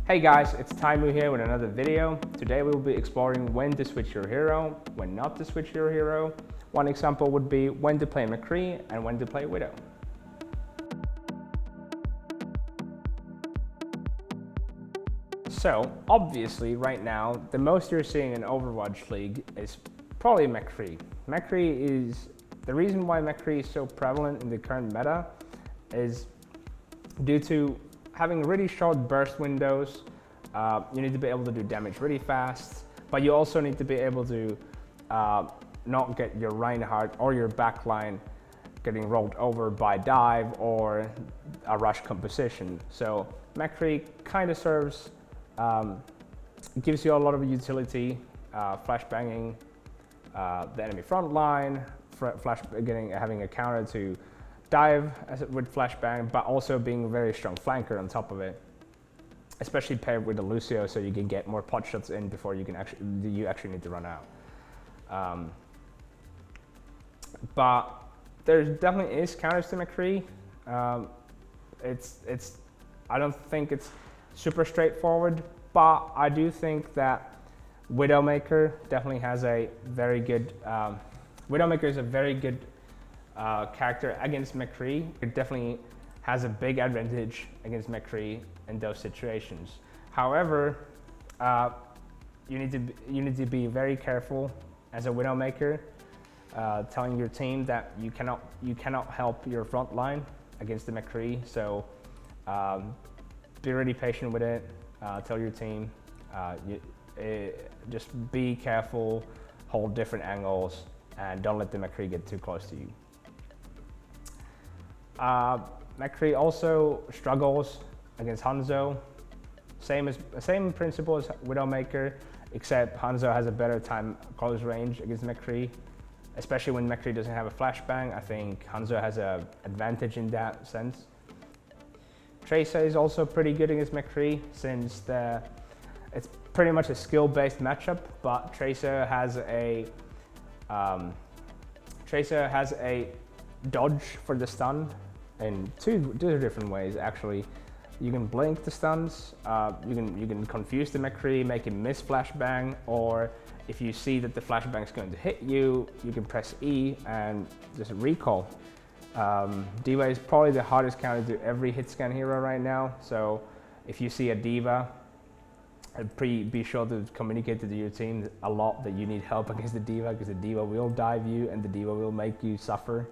Hey guys, it's Taimou here with another video. Today we will be exploring when to switch your hero, when not to switch your hero. One example would be when to play McCree and when to play Widow. So, obviously right now, the most you're seeing in Overwatch League is probably McCree. The reason why McCree is so prevalent in the current meta is due to having really short burst windows. You need to be able to do damage really fast, but you also need to be able to not get your Reinhardt or your backline getting rolled over by dive or a rush composition. So McCree kind of serves, gives you a lot of utility, flashbanging the enemy front line, having a counter to dive with flashbang, but also being a very strong flanker on top of it, especially paired with the Lucio, so you can get more pot shots in before you actually need to run out. But there definitely is counters to McCree. I don't think it's super straightforward, but I do think that Widowmaker definitely has a very good. Widowmaker is a very good character against McCree. It definitely has a big advantage against McCree in those situations. However, you need to be very careful as a Widowmaker, telling your team that you cannot help your front line against the McCree. So be really patient with it. Tell your team just be careful, hold different angles, and don't let the McCree get too close to you. McCree also struggles against Hanzo. Same principle as Widowmaker, except Hanzo has a better time close range against McCree, especially when McCree doesn't have a flashbang. I think Hanzo has an advantage in that sense. Tracer is also pretty good against McCree since it's pretty much a skill-based matchup, but Tracer has a dodge for the stun in two different ways actually. You can blink the stuns, you can confuse the McCree, make him miss flashbang, or if you see that the flashbang is going to hit you, you can press E and just recall. D.Va is probably the hardest counter to every hit scan hero right now, so if you see a D.Va, be sure to communicate to your team a lot that you need help against the D.Va, because the D.Va will dive you and the D.Va will make you suffer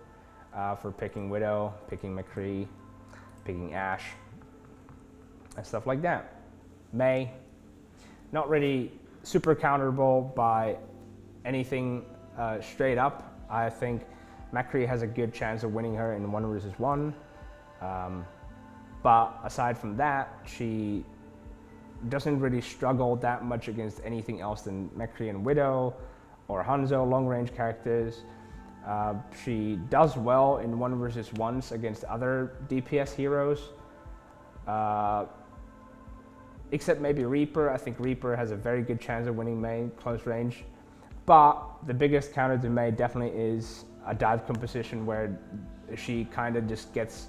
for picking Widow, picking McCree, picking Ashe, and stuff like that. Mei, not really super counterable by anything straight up. I think McCree has a good chance of winning her in 1 versus 1. But aside from that, she doesn't really struggle that much against anything else than McCree and Widow or Hanzo long range characters. She does well in 1 versus 1s against other DPS heroes, except maybe Reaper. I think Reaper has a very good chance of winning Mei close range. But the biggest counter to Mei definitely is a dive composition where she kind of just gets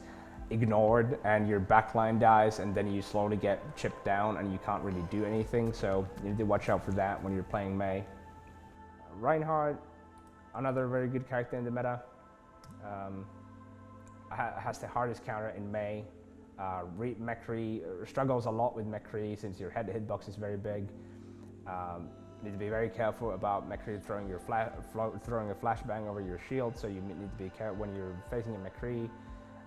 ignored and your backline dies, and then you slowly get chipped down and you can't really do anything. So you need to watch out for that when you're playing Mei. Reinhardt, another very good character in the meta, has the hardest counter in Mei. McCree struggles a lot with McCree since your hitbox is very big. You need to be very careful about McCree throwing a flashbang over your shield, so you need to be careful when you're facing a McCree,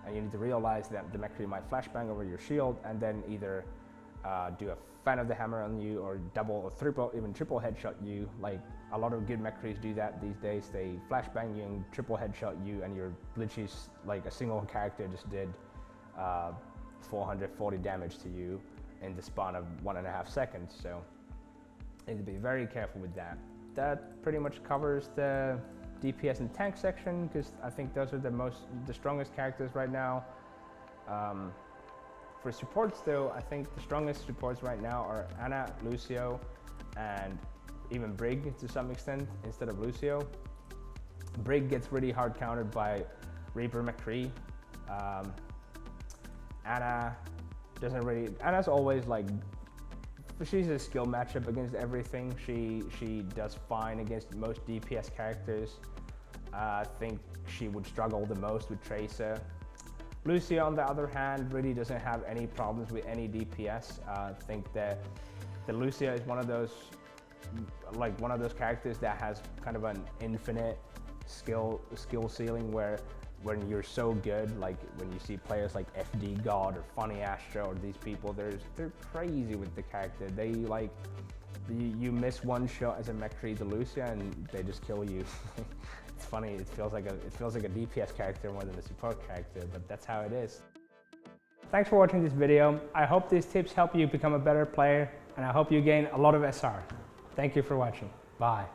and you need to realize that the McCree might flashbang over your shield and then either do a fan of the hammer on you or double or triple, even triple headshot you. Like a lot of good McCrees do that these days. They flashbang you and triple headshot you, and you're literally like a single character just did 440 damage to you in the span of 1.5 seconds. So you need to be very careful with that. That pretty much covers the DPS and tank section, because I think those are the strongest characters right now. For supports though, I think the strongest supports right now are Ana, Lucio, and even Brig to some extent instead of Lucio. Brig gets really hard countered by Reaper McCree. Ana doesn't really, Ana's always like she's a skill matchup against everything. She does fine against most DPS characters. I think she would struggle the most with Tracer. Lucia, on the other hand, really doesn't have any problems with any DPS. I think that the Lucia is one of those characters that has kind of an infinite skill ceiling, where when you're so good, like when you see players like FD God or Funny Astra or these people, they're crazy with the character. They like, you miss one shot as a McCree to Lucia and they just kill you. It's funny, it feels like a DPS character more than a support character, but that's how it is. Thanks for watching this video. I hope these tips help you become a better player, and I hope you gain a lot of SR. Thank you for watching. Bye.